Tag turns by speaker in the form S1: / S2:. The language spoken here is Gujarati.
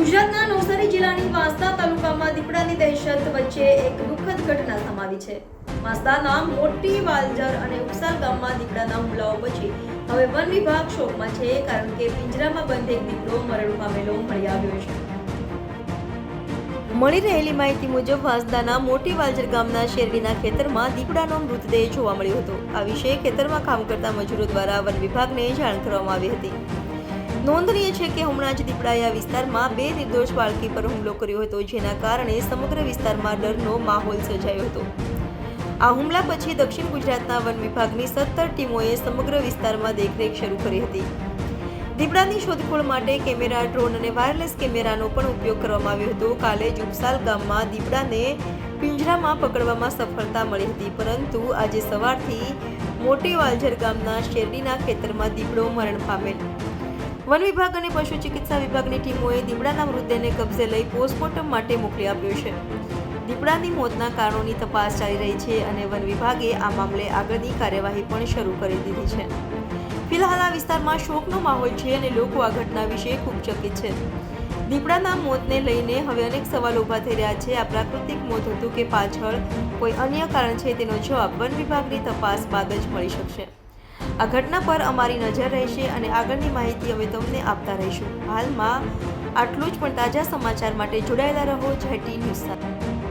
S1: ગુજરાતના નવસારી જિલ્લાની વાંસદા તાલુકામાં દીપડાની દહેશત વચ્ચે એક દુઃખદ ઘટના સામે આવી છે. વાંસદાના મોટી વાલજર અને ઉપસાલ ગામમાં દીપડાના હુમલાઓ પછી હવે વન વિભાગ શોકમાં છે, કારણ કે પિંજરામાં બંધ એક દીપડો મરણ પામેલો મળી આવ્યો છે. મળી રહેલી માહિતી મુજબ વાંસદાના મોટી વાલજર ગામના શેરડીના ખેતરમાં દીપડાનો મૃતદેહ જોવા મળ્યો હતો. આ વિશે ખેતરમાં કામ કરતા મજૂરો દ્વારા વન વિભાગને જાણ કરવામાં આવી હતી. નોંધનીય છે કે હમણાં જ દીપડાએ આ વિસ્તારમાં 2 નિર્દોષ બાળકી પર હુમલો કર્યો હતો, જેના કારણે સમગ્ર વિસ્તારમાં ડરનો માહોલ સર્જાયો હતો. આ હુમલા પછી દક્ષિણ ગુજરાતના વન વિભાગની 17 ટીમોએ સમગ્ર વિસ્તારમાં દેખરેખ શરૂ કરી હતી. દીપડાની શોધખોળ માટે કેમેરા, ડ્રોન અને વાયરલેસ કેમેરાનો પણ ઉપયોગ કરવામાં આવ્યો હતો. કાલે જ ઉપસાલ ગામમાં દીપડાને પિંજરામાં પકડવામાં સફળતા મળી હતી, પરંતુ આજે સવારથી મોટી વાલજર ગામના શેરડીના ખેતરમાં દીપડો મરણ પામેલ. વન વિભાગ અને પશુ ચિકિત્સા વિભાગની ટીમોએ દીપડાના મૃતદેહને કબજે લઈ પોસ્ટમોર્ટમ માટે મોકલી આપ્યો છે. દીપડાની મોતના કારણોની તપાસ ચાલી રહી છે અને વન વિભાગે આ મામલે આગળની કાર્યવાહી પણ શરૂ કરી દીધી છે. ફિલહાલ આ વિસ્તારમાં શોકનો માહોલ છે અને લોકો આ ઘટના વિશે ખૂબ ચકિત છે. દીપડાના મોતને લઈને હવે અનેક સવાલો ઊભા થઈ રહ્યા છે. આ પ્રાકૃતિક મોત હતું કે પાછળ કોઈ અન્ય કારણ છે, તેનો જવાબ વન વિભાગની તપાસ બાદ જ મળી શકશે. આ ઘટના પર અમારી નજર રહેશે અને આગળની માહિતી અમે તમને આપતા રહીશું. હાલમાં આટલું જ, પણ તાજા સમાચાર માટે જોડાયેલા રહો જેટી ન્યૂઝ સાથે.